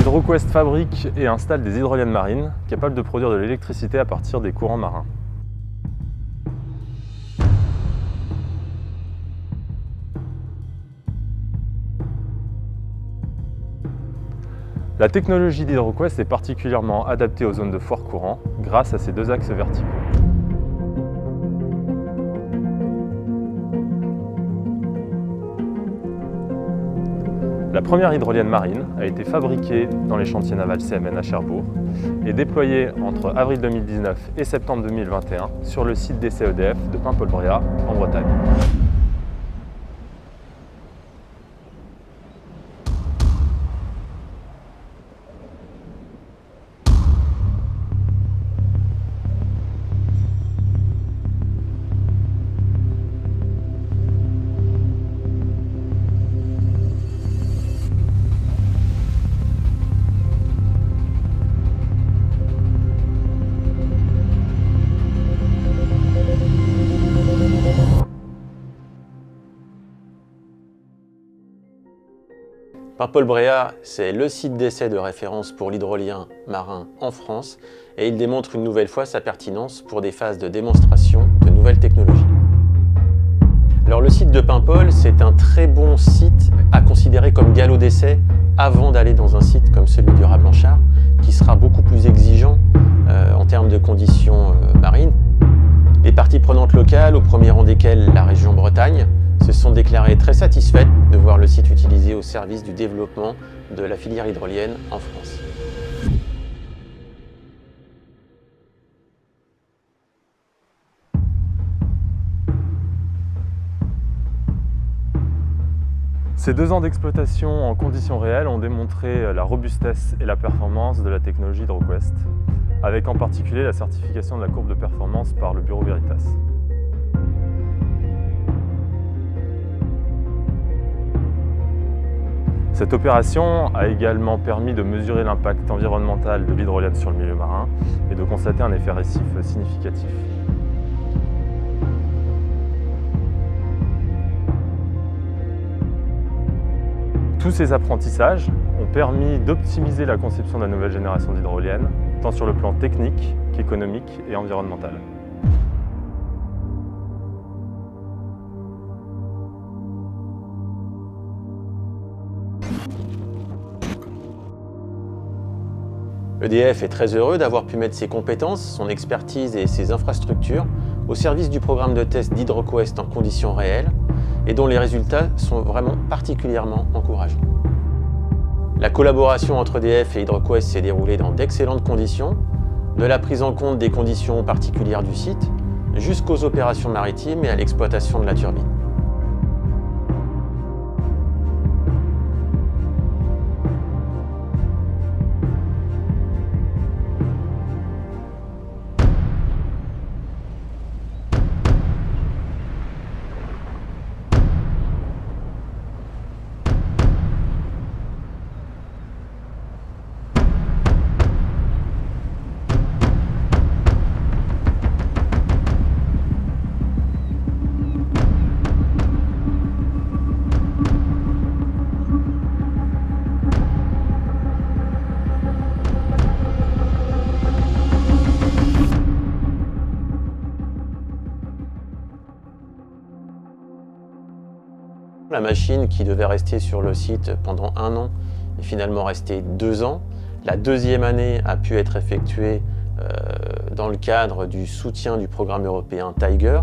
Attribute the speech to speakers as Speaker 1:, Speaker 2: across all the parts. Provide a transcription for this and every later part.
Speaker 1: HydroQuest fabrique et installe des hydroliennes marines capables de produire de l'électricité à partir des courants marins. La technologie d'HydroQuest est particulièrement adaptée aux zones de fort courant grâce à ses deux axes verticaux. La première hydrolienne marine a été fabriquée dans les chantiers navals CMN à Cherbourg et déployée entre avril 2019 et septembre 2021 sur le site d'essai EDF de Paimpol-Bréhat en Bretagne.
Speaker 2: Paimpol-Bréhat, c'est le site d'essai de référence pour l'hydrolien marin en France et il démontre une nouvelle fois sa pertinence pour des phases de démonstration de nouvelles technologies. Alors le site de Paimpol, c'est un très bon site à considérer comme galop d'essai avant d'aller dans un site comme celui du Raz-Blanchard qui sera beaucoup plus exigeant en termes de conditions marines. Les parties prenantes locales, au premier rang desquelles la région Bretagne, se sont déclarées très satisfaites de voir le site utilisé au service du développement de la filière hydrolienne en France.
Speaker 1: Ces 2 ans d'exploitation en conditions réelles ont démontré la robustesse et la performance de la technologie HydroQuest, avec en particulier la certification de la courbe de performance par le Bureau Veritas. Cette opération a également permis de mesurer l'impact environnemental de l'hydrolienne sur le milieu marin et de constater un effet récif significatif. Tous ces apprentissages ont permis d'optimiser la conception de la nouvelle génération d'hydroliennes, tant sur le plan technique qu'économique et environnemental.
Speaker 2: EDF est très heureux d'avoir pu mettre ses compétences, son expertise et ses infrastructures au service du programme de test d'HydroQuest en conditions réelles et dont les résultats sont vraiment particulièrement encourageants. La collaboration entre EDF et HydroQuest s'est déroulée dans d'excellentes conditions, de la prise en compte des conditions particulières du site jusqu'aux opérations maritimes et à l'exploitation de la turbine. La machine qui devait rester sur le site pendant 1 an est finalement restée 2 ans. La 2e année a pu être effectuée dans le cadre du soutien du programme européen Tiger,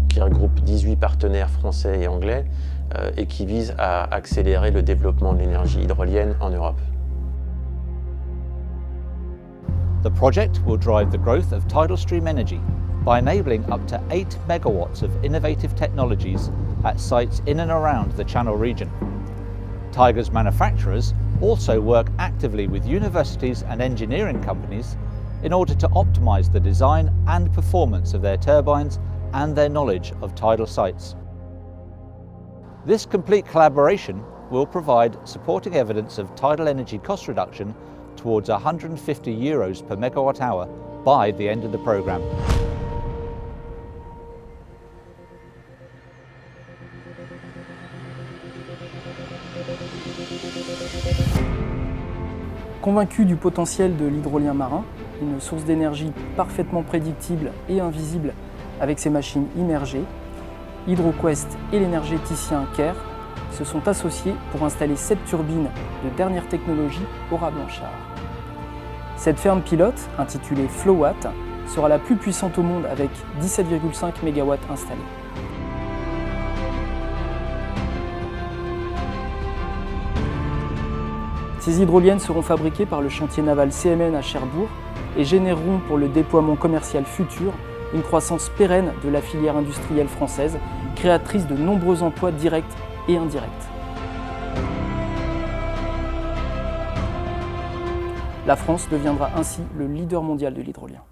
Speaker 2: qui regroupe 18 partenaires français et anglais et qui vise à accélérer le développement de l'énergie hydrolienne en Europe.
Speaker 3: The project will drive the growth of tidal stream energy by enabling up to 8 megawatts of innovative technologies at sites in and around the Channel region. Tiger's manufacturers also work actively with universities and engineering companies in order to optimize the design and performance of their turbines and their knowledge of tidal sites. This complete collaboration will provide supporting evidence of tidal energy cost reduction towards €150 per megawatt hour by the end of the programme.
Speaker 4: Convaincu du potentiel de l'hydrolien marin, une source d'énergie parfaitement prédictible et invisible avec ses machines immergées, HydroQuest et l'énergéticien Caire se sont associés pour installer 7 turbines de dernière technologie au ras Blanchard. Cette ferme pilote, intitulée Flowatt, sera la plus puissante au monde avec 17,5 MW installés. Ces hydroliennes seront fabriquées par le chantier naval CMN à Cherbourg et généreront pour le déploiement commercial futur une croissance pérenne de la filière industrielle française, créatrice de nombreux emplois directs et indirects. La France deviendra ainsi le leader mondial de l'hydrolien.